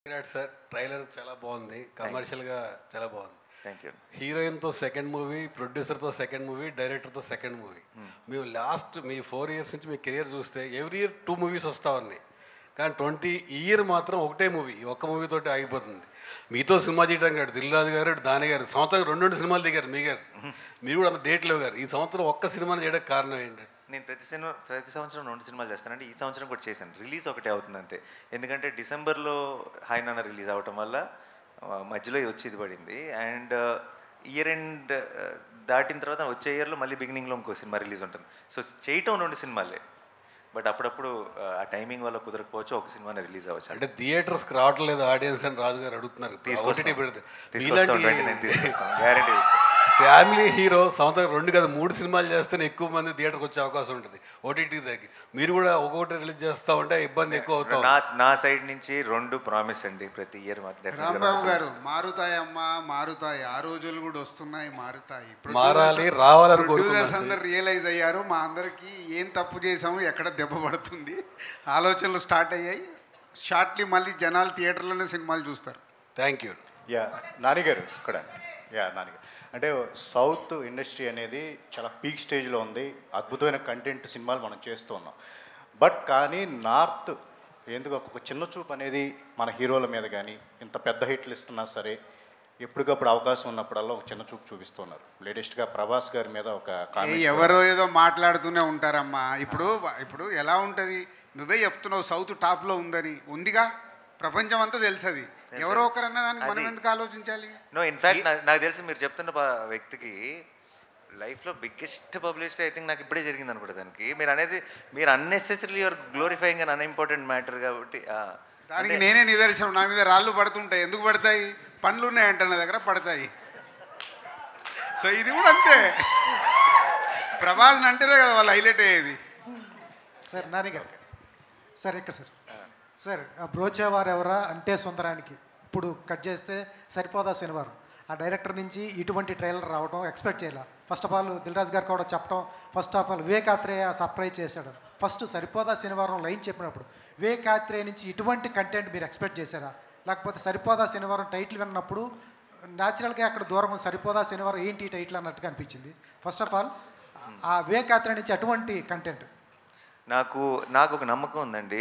Sir trailer చాలా బాగుంది, కమర్షియల్గా చాలా బాగుంది. Thank you. హీరోయిన్తో సెకండ్ మూవీ, ప్రొడ్యూసర్తో సెకండ్ మూవీ, డైరెక్టర్తో సెకండ్ మూవీ. మేము లాస్ట్ మీ 4 years నుంచి మీ కెరియర్ చూస్తే ఎవ్రీ ఇయర్ 2 movies వస్తూ ఉన్నాయి, కానీ 20 year మాత్రం ఒకటే మూవీ, ఒక్క మూవీతోటి ఆగిపోతుంది. మీతో సినిమా చేయడం కాదు, దిల్ రాజు గారు, దాని గారు సంవత్సరం 2 సినిమాలు దిగారు. మీరు కూడా అంత డేట్ లేవు గారు. ఈ సంవత్సరం ఒక్క సినిమాని చేయడానికి కారణం ఏంటంటే, నేను ప్రతి సంవత్సరం 2 సినిమాలు చేస్తానంటే ఈ సంవత్సరం కూడా చేశాను. రిలీజ్ ఒకటే అవుతుంది అంతే. ఎందుకంటే డిసెంబర్లో హాయ్ నాన్న రిలీజ్ అవటం వల్ల మధ్యలో వచ్చి ఇది పడింది. అండ్ ఇయర్ ఎండ్ దాటిన తర్వాత వచ్చే ఇయర్లో మళ్ళీ బిగినింగ్లో ఇంకో సినిమా రిలీజ్ ఉంటుంది. సో చేయటం 2 సినిమాలే, బట్ అప్పుడప్పుడు ఆ టైమింగ్ వల్ల కుదరకపోవచ్చు, ఒక సినిమానే రిలీజ్ అవ్వచ్చు. అంటే థియేటర్స్కి రావట్లేదు ఆడియన్స్ అని రాజు గారు అడుగుతున్నారు. తీసుకొస్తాను, గ్యారంటీ. గ్యారంటీ. ఫ్యామిలీ హీరో సంవత్సరం 2 కాదు 3 సినిమాలు చేస్తేనే ఎక్కువ మంది థియేటర్కి వచ్చే అవకాశం ఉంటుంది. ఓటీటీ దగ్గర మీరు కూడా ఒక్కొక్కటి రిలీజ్ చేస్తూ ఉంటే ఇబ్బంది ఎక్కువ అవుతాం. నా సైడ్ నుంచి 2 ప్రామిస్ అండి ప్రతి ఇయర్. రాంబాబు గారు, మారుతాయమ్మా మారుతాయి, ఆ రోజులు కూడా వస్తున్నాయి, మారుతాయి, మారాలి, రావాలని ప్రొడ్యూసర్స్ అందరు రియలైజ్ అయ్యారు. మా అందరికీ ఏం తప్పు చేసాము, ఎక్కడ దెబ్బ పడుతుంది, ఆలోచనలు స్టార్ట్ అయ్యాయి. షార్ట్లీ మళ్ళీ జనాలు థియేటర్లోనే సినిమాలు చూస్తారు. Thank you. నానిగారు ఇక్కడ నానిగారు అంటే సౌత్ ఇండస్ట్రీ అనేది చాలా పీక్ స్టేజ్లో ఉంది. అద్భుతమైన కంటెంట్ సినిమాలు మనం చేస్తూ ఉన్నాం. బట్ కానీ నార్త్ ఎందుకు ఒక చిన్న చూపు అనేది మన హీరోల మీద కానీ, ఇంత పెద్ద హిట్లు ఇస్తున్నా సరే ఎప్పటికప్పుడు అవకాశం ఉన్నప్పుడల్లా ఒక చిన్న చూపు చూపిస్తున్నారు. లేటెస్ట్గా ప్రభాస్ గారి మీద ఒక ఎవరో ఏదో మాట్లాడుతూనే ఉంటారమ్మా. ఇప్పుడు ఎలా ఉంటుంది, నువ్వే చెప్తున్నావు సౌత్ టాప్లో ఉందని. ఉందిగా, ప్రపంచం అంతా తెలుసది. ఎవరో ఒకరన్నా దాన్ని మనం ఎందుకు ఆలోచించాలి? నో, ఇన్ఫ్యాక్ట్ నాకు తెలిసి మీరు చెప్తున్న వ్యక్తికి లైఫ్లో బిగ్గెస్ట్ పబ్లిసిటీ ఐ థింక్ నాకు ఇప్పుడే జరిగింది అనుకుంటా. దానికి మీరు unnecessary your glorifying and unimportant matter కాబట్టి దానికి నేనే నిదర్శనం. నా మీద రాళ్ళు పడుతుంటాయి. ఎందుకు పడతాయి? పనులు ఉన్నాయంట నా దగ్గర, పడతాయి. సో ఇది కూడా అంతే. ప్రభాస్ని అంటేనే కదా వాళ్ళు హైలైట్ అయ్యేది. సార్ నానిగారు, సార్ ఇక్కడ సార్ బ్రోచేవారు ఎవరా అంటే సుందరానికి ఇప్పుడు కట్ చేస్తే సరిపోదా శనివారం. ఆ డైరెక్టర్ నుంచి ఇటువంటి ట్రైలర్ రావడం ఎక్స్పెక్ట్ చేయాలి. First of all Dil Raju గారు కూడా చెప్పడం, first of all Vivekatreya surprise చేశాడు. ఫస్ట్ సరిపోదా శనివారం లైన్ చెప్పినప్పుడు వివేకాత్రేయ నుంచి ఇటువంటి కంటెంట్ మీరు ఎక్స్పెక్ట్ చేశారా? లేకపోతే సరిపోదా శనివారం టైటిల్ విన్నప్పుడు న్యాచురల్గా అక్కడ దూరం సరిపోదా శనివారం ఏంటి టైటిల్ అన్నట్టుగా అనిపించింది. ఫస్ట్ ఆఫ్ ఆల్ ఆ వివేకాత్రేయ నుంచి అటువంటి కంటెంట్ నాకు ఒక నమ్మకం ఉందండి.